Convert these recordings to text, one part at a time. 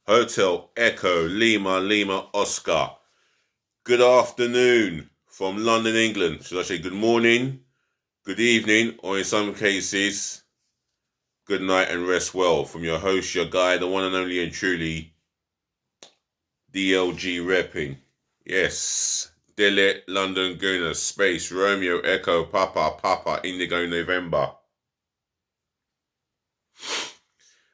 Hotel Echo Lima Lima Oscar. Good afternoon from London, England. Should I say good morning, good evening, or in some cases, good night and rest well from your host, your guy, the one and only and truly, DLG repping. Yes, Dillet, London Gooner, Space, Romeo, Echo, Papa, Indigo, November.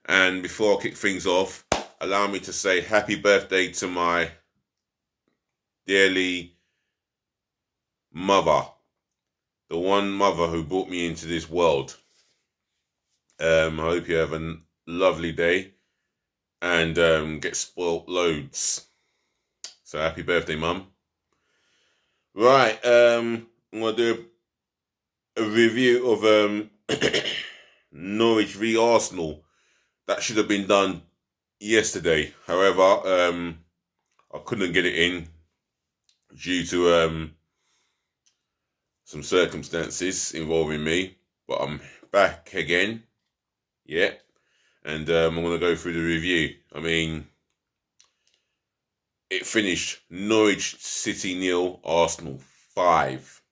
And before I kick things off, allow me to say happy birthday to my dearly mother, the one mother who brought me into this world. I hope you have a lovely day and get spoilt loads. So happy birthday, Mum. Right, I'm going to do a review of Norwich v Arsenal. That should have been done yesterday. However, I couldn't get it in due to some circumstances involving me. But I'm back again. Yeah. And I'm going to go through the review. I mean, it finished Norwich City 0, Arsenal 5.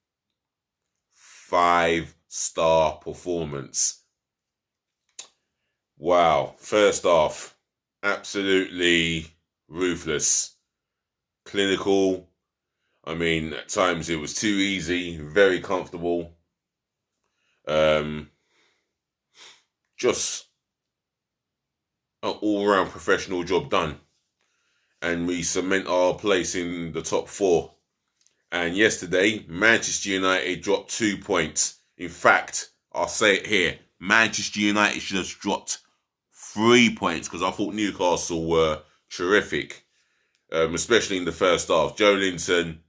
5-star performance. Wow. First half, absolutely ruthless. Clinical. I mean, at times it was too easy, very comfortable. Just an all-round professional job done. And we cement our place in the top 4. And yesterday, Manchester United dropped 2 points. In fact, I'll say it here, Manchester United should have dropped 3 points because I thought Newcastle were terrific, especially in the first half. Joe Linton,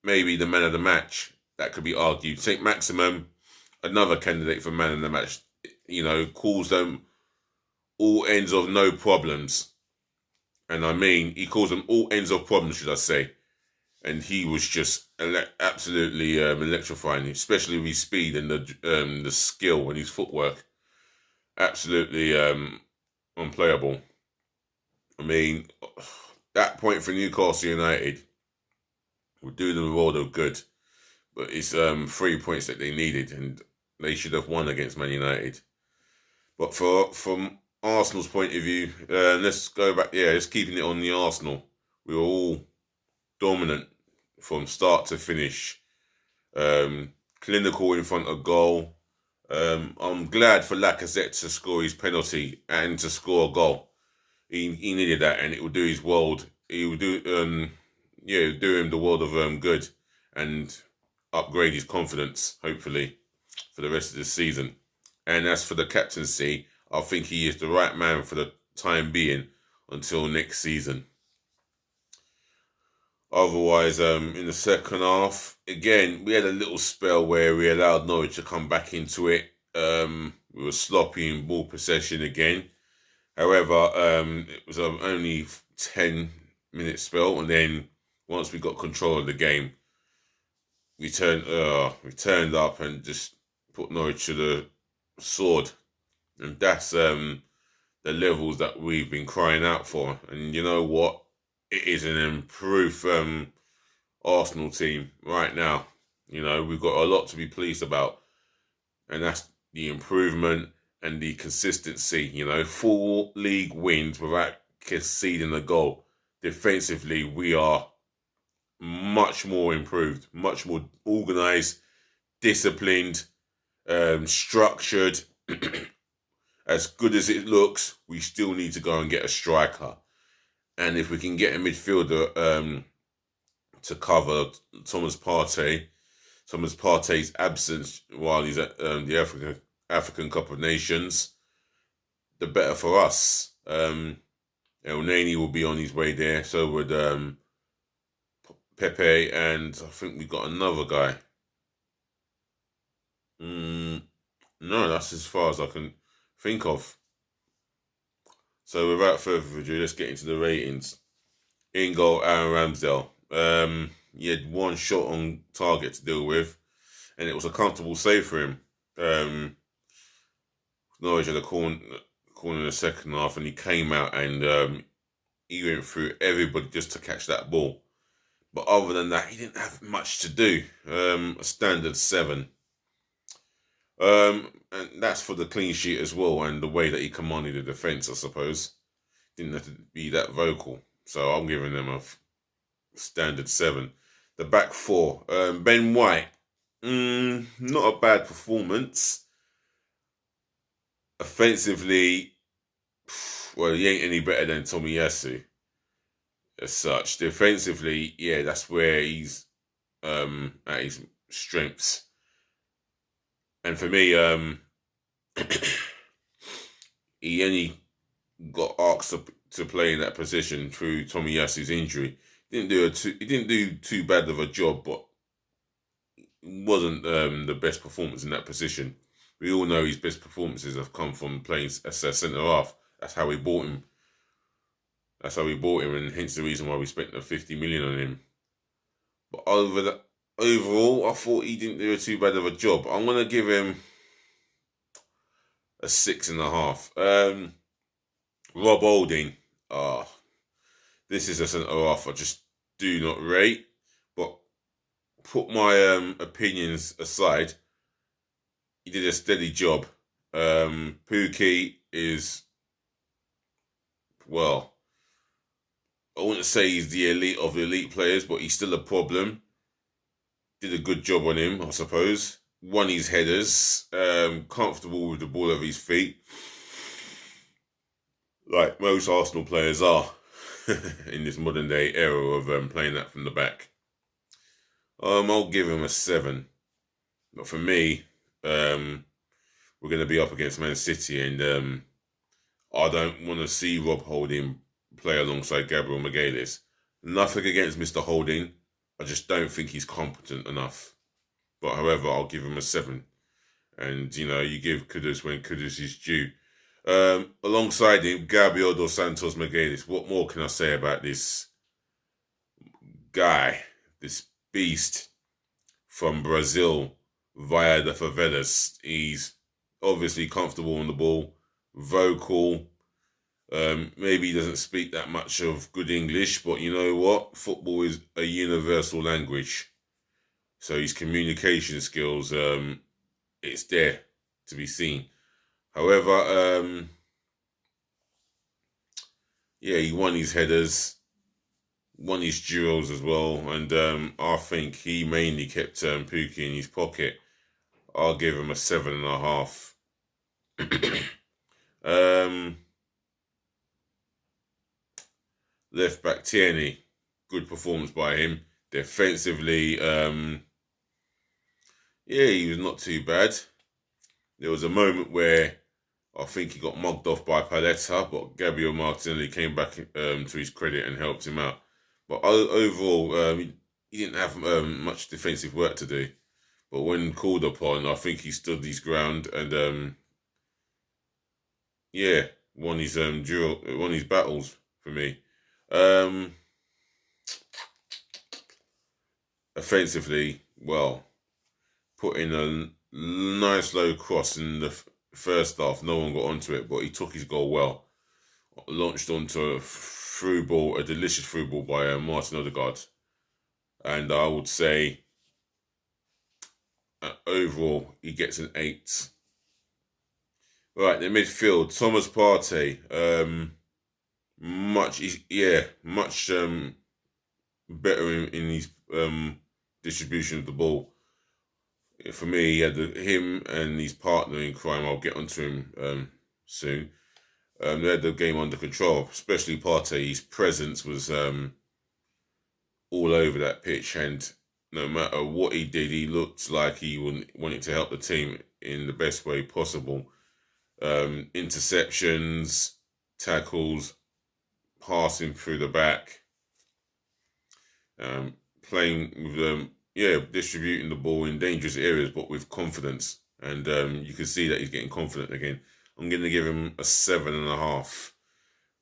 maybe the man of the match, that could be argued. St. Maximum, another candidate for man of the match, calls them all ends of no problems. And I mean, he calls them all ends of problems, should I say. And he was just absolutely electrifying, especially with his speed and the skill and his footwork. Absolutely unplayable. I mean, that point for Newcastle United would do them a world of good. But it's 3 points that they needed, and they should have won against Man United. But from Arsenal's point of view, let's go back. Yeah, just keeping it on the Arsenal. We were all dominant from start to finish. Clinical in front of goal. I'm glad for Lacazette to score his penalty and to score a goal. He needed that, and it would do his world. It would do do him the world of good, and upgrade his confidence, hopefully, for the rest of the season. And as for the captaincy, I think he is the right man for the time being until next season. Otherwise, in the second half, again, we had a little spell where we allowed Norwich to come back into it. We were sloppy in ball possession again. However, it was only 10-minute spell, and then once we got control of the game, we turned up and just put Norwich to the sword. And that's the levels that we've been crying out for. And you know what? It is an improved Arsenal team right now. We've got a lot to be pleased about. And that's the improvement and the consistency. 4 league wins without conceding a goal. Defensively, we are much more improved, much more organised, disciplined, structured. As good as it looks, we still need to go and get a striker. And if we can get a midfielder to cover Thomas Partey's absence while he's at the African Cup of Nations, the better for us. El Nani will be on his way there. So would Pepe, and I think we got another guy. No, that's as far as I can think of. So without further ado, let's get into the ratings. In goal, Aaron Ramsell. He had 1 shot on target to deal with, and it was a comfortable save for him. Norwich had a corner in the second half, and he came out and He went through everybody just to catch that ball. But other than that, he didn't have much to do. A standard 7. And that's for the clean sheet as well, and the way that he commanded the defence, I suppose. Didn't have to be that vocal. So I'm giving them a standard 7. The back 4. Ben White. Not a bad performance. Offensively, well, he ain't any better than Tomiyasu as such. Defensively, yeah, that's where he's at his strengths. And for me, he only got asked to play in that position through Tomiyasu's injury. He didn't do too bad of a job, but it wasn't the best performance in that position. We all know his best performances have come from playing as a centre half. That's how we bought him. And hence the reason why we spent the 50 million on him. But overall, I thought he didn't do too bad of a job. I'm gonna give him a 6.5. Rob Holding. This is a centre half I just do not rate. But put my opinions aside, he did a steady job. Pookie is, well, I wouldn't say he's the elite of the elite players, but he's still a problem. Did a good job on him, I suppose. Won his headers. Comfortable with the ball at his feet. Like most Arsenal players are in this modern day era of playing that from the back. I'll give him a 7. But for me, we're going to be up against Man City, and I don't want to see Rob Holding play alongside Gabriel Martinelli. Nothing against Mr. Holding. I just don't think he's competent enough. But however, I'll give him a 7. And, you give kudos when kudos is due. Alongside him, Gabriel dos Santos Martinelli. What more can I say about this guy, this beast from Brazil via the favelas? He's obviously comfortable on the ball, vocal. Maybe he doesn't speak that much of good English, but you know what? Football is a universal language. So his communication skills, it's there to be seen. However, he won his headers, won his duels as well, and I think he mainly kept Pookie in his pocket. I'll give him a 7.5. Left back Tierney, good performance by him. Defensively, he was not too bad. There was a moment where I think he got mugged off by Paletta, but Gabriel Martinelli came back to his credit and helped him out. But overall, he didn't have much defensive work to do. But when called upon, I think he stood his ground and won his battles for me. Offensively, well, put in a nice low cross in the first half. No one got onto it, but he took his goal well. Launched onto a delicious through ball by Martin Odegaard. And I would say, overall, he gets an 8. Right, the midfield, Thomas Partey, much better in his distribution of the ball. For me, he had him and his partner in crime. I'll get onto him soon. They had the game under control, especially Partey. His presence was all over that pitch, and no matter what he did, he looked like he wanted to help the team in the best way possible. Interceptions, tackles, passing through the back, playing with distributing the ball in dangerous areas, but with confidence. And you can see that he's getting confident again. I'm going to give him a 7.5.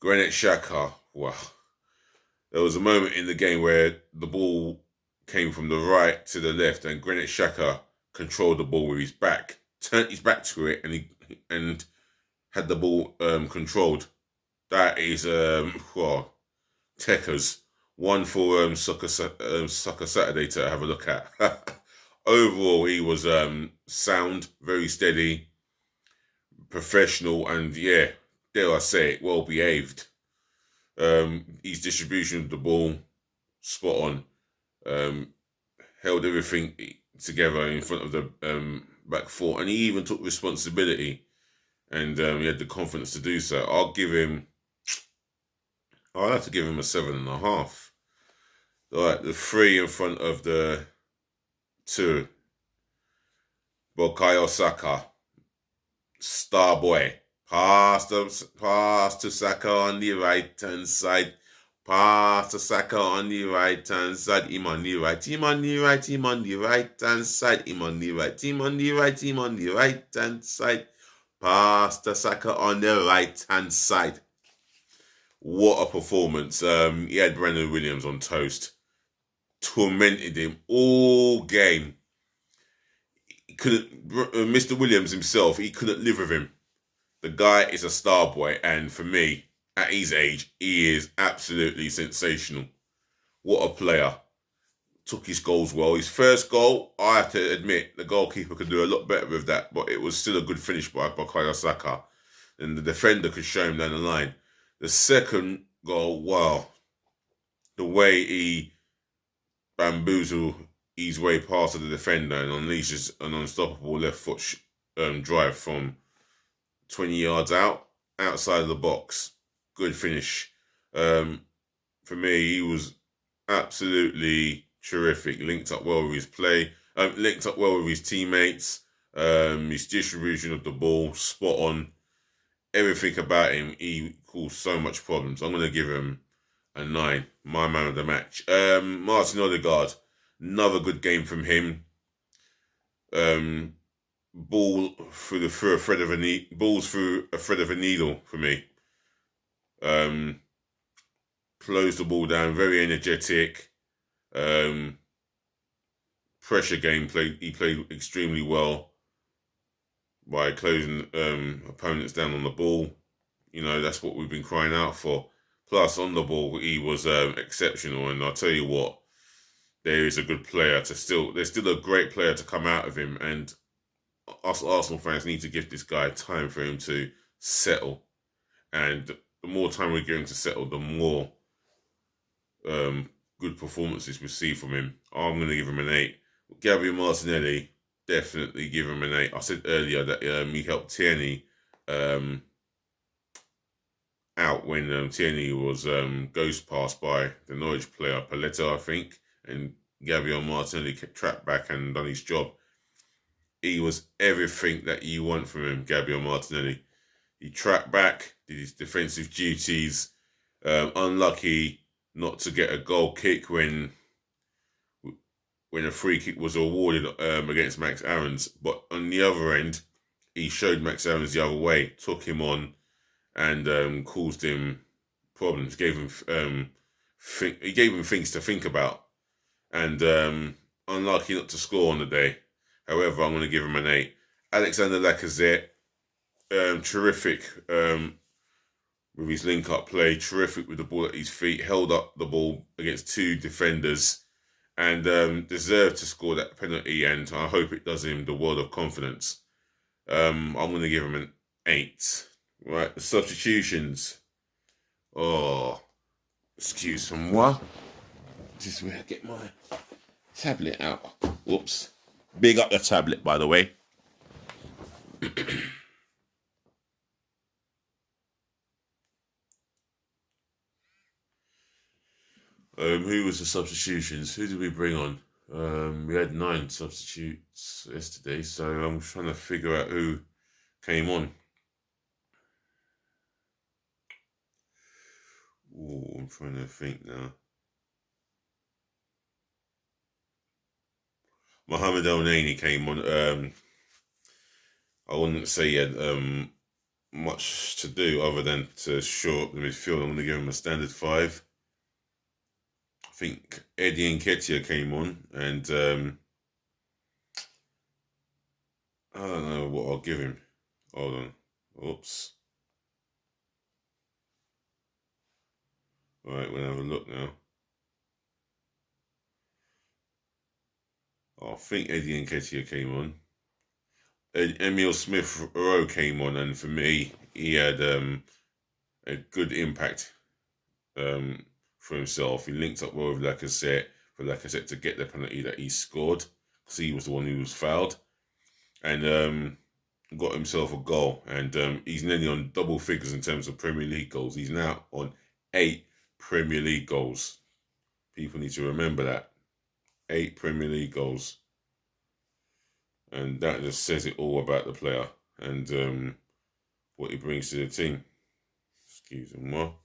Granit Xhaka, wow. There was a moment in the game where the ball came from the right to the left, and Granit Xhaka controlled the ball with his back, turned his back to it, and had the ball controlled. That is, techers. One for Soccer Saturday to have a look at. Overall, he was sound, very steady, professional, and yeah, dare I say it, well behaved. His distribution of the ball, spot on. Um, Held everything together in front of the back four, and he even took responsibility, and he had the confidence to do so. I'll have to give him a 7.5. All right, the three in front of the two. Bukayo Saka, star boy. Pass to Saka on the right hand side. Pass to Saka on the right hand side. Him on the right. Him on the right. Him on the right hand side. Him on the right. Him on the right. Him on the right hand side. Pass to Saka on the right hand side. What a performance. He had Brandon Williams on toast. Tormented him all game. Mr. Williams himself, he couldn't live with him. The guy is a star boy, and for me, at his age, he is absolutely sensational. What a player. Took his goals well. His first goal, I have to admit, the goalkeeper could do a lot better with that, but it was still a good finish by Bukayo Saka. And the defender could show him down the line. The second goal, wow. The way he bamboozled his way past the defender and unleashes an unstoppable left foot drive from 20 yards outside of the box. Good finish. For me, he was absolutely terrific. Linked up well with his play. Linked up well with his teammates. His distribution of the ball, spot on. Everything about him, he caused so much problems. I'm going to give him a 9. My man of the match. Martin Odegaard. Another good game from him. Balls through a thread of a needle for me. Closed the ball down, very energetic. Pressure game he played extremely well by closing opponents down on the ball. You know, that's what we've been crying out for. Plus, on the ball, he was exceptional, and I'll tell you what, there is a good player there's still a great player to come out of him, and us Arsenal fans need to give this guy time for him to settle. And the more time we give him to settle, the more good performances we see from him. I'm going to give him an 8. Gabriel Martinelli, definitely give him an 8. I said earlier that he helped Tierney out when Tierney was ghost passed by the Norwich player Paletta, I think, and Gabriel Martinelli kept trapped back and done his job. He was everything that you want from him, Gabriel Martinelli. He tracked back, did his defensive duties. Unlucky not to get a goal kick when a free kick was awarded against Max Aarons. But on the other end, he showed Max Aarons the other way, took him on, and caused him problems. Gave him things to think about, and unlucky not to score on the day. However, I'm going to give him an 8. Alexander Lacazette, terrific with his link-up play, terrific with the ball at his feet, held up the ball against 2 defenders, and deserved to score that penalty, and I hope it does him the world of confidence. I'm going to give him an 8. Right, the substitutions. Oh, excuse moi. Just get my tablet out. Whoops. Big up the tablet, by the way. Who was the substitutions? Who did we bring on? We had 9 substitutes yesterday, so I'm trying to figure out who came on. Ooh, I'm trying to think now. Mohamed El Nani came on. I wouldn't say he had much to do other than to shore up the midfield. I'm going to give him a standard 5. I think Eddie Nketiah came on, and I don't know what I'll give him. Hold on. Oops. Right, we'll have a look now. I think Eddie Nketiah came on. Emil Smith Rowe came on, and for me, he had a good impact for himself. He linked up well with Lacazette for Lacazette to get the penalty that he scored, because he was the one who was fouled, and got himself a goal. And he's nearly on double figures in terms of Premier League goals. He's now on 8 Premier League goals. People need to remember that. 8 Premier League goals. And that just says it all about the player and what he brings to the team. Excuse me more.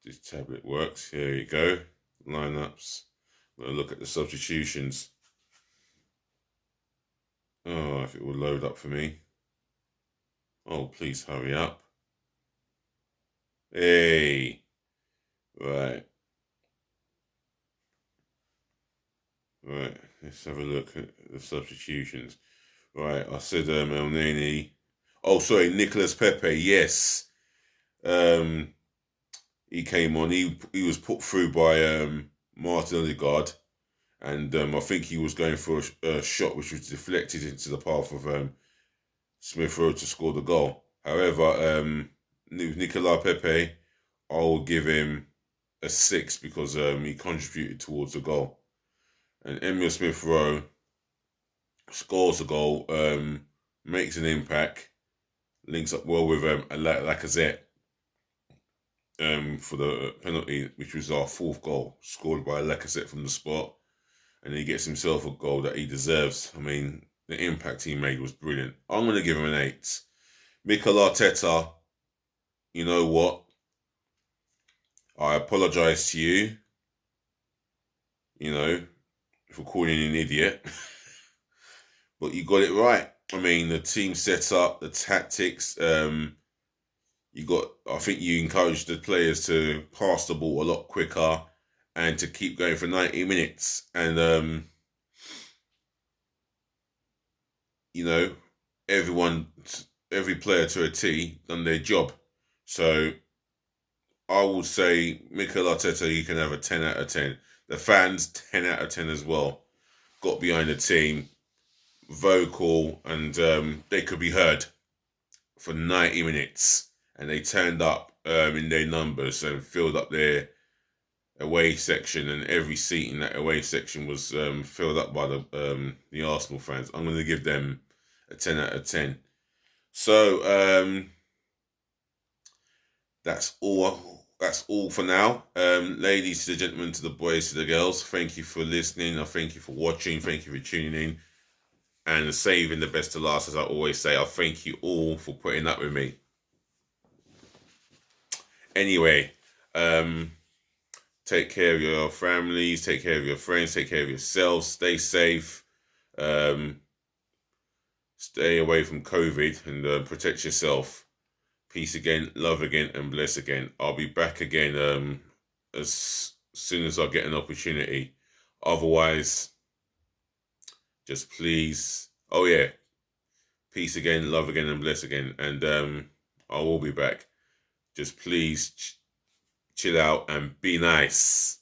This tablet works. Here you go. Lineups. I'm going to look at the substitutions. Oh, if it will load up for me. Oh, please hurry up. Hey. Right. Right. Let's have a look at the substitutions. Right. I said El Neni. Oh, sorry. Nicolas Pepe. Yes. He came on. He was put through by Martinelli, and I think he was going for a shot which was deflected into the path of Smith Rowe to score the goal. However, Nicolas Pepe, I will give him a 6 because he contributed towards the goal. And Emil Smith Rowe scores a goal, makes an impact, links up well with Lacazette for the penalty, which was our 4th goal, scored by Lacazette from the spot. And he gets himself a goal that he deserves. I mean, the impact he made was brilliant. I'm going to give him an 8. Mikel Arteta, you know what? I apologise to you, for calling you an idiot. But you got it right. I mean, the team set up, the tactics, I think you encouraged the players to pass the ball a lot quicker and to keep going for 90 minutes. And, every player to a T done their job. So I would say Mikel Arteta, you can have a 10 out of 10. The fans, 10 out of 10 as well. Got behind the team, vocal, and they could be heard for 90 minutes. And they turned up in their numbers and filled up their away section, and every seat in that away section was filled up by the Arsenal fans. I'm going to give them a 10 out of 10. So that's all for now. Ladies to the gentlemen, to the boys, to the girls, thank you for listening. I thank you for watching. Thank you for tuning in and saving the best to last, as I always say. I thank you all for putting up with me. Anyway, take care of your families, take care of your friends, take care of yourselves, stay safe, stay away from COVID, and protect yourself. Peace again, love again, and bless again. I'll be back again as soon as I get an opportunity. Otherwise, just please, peace again, love again, and bless again. And I will be back. Just please chill out and be nice.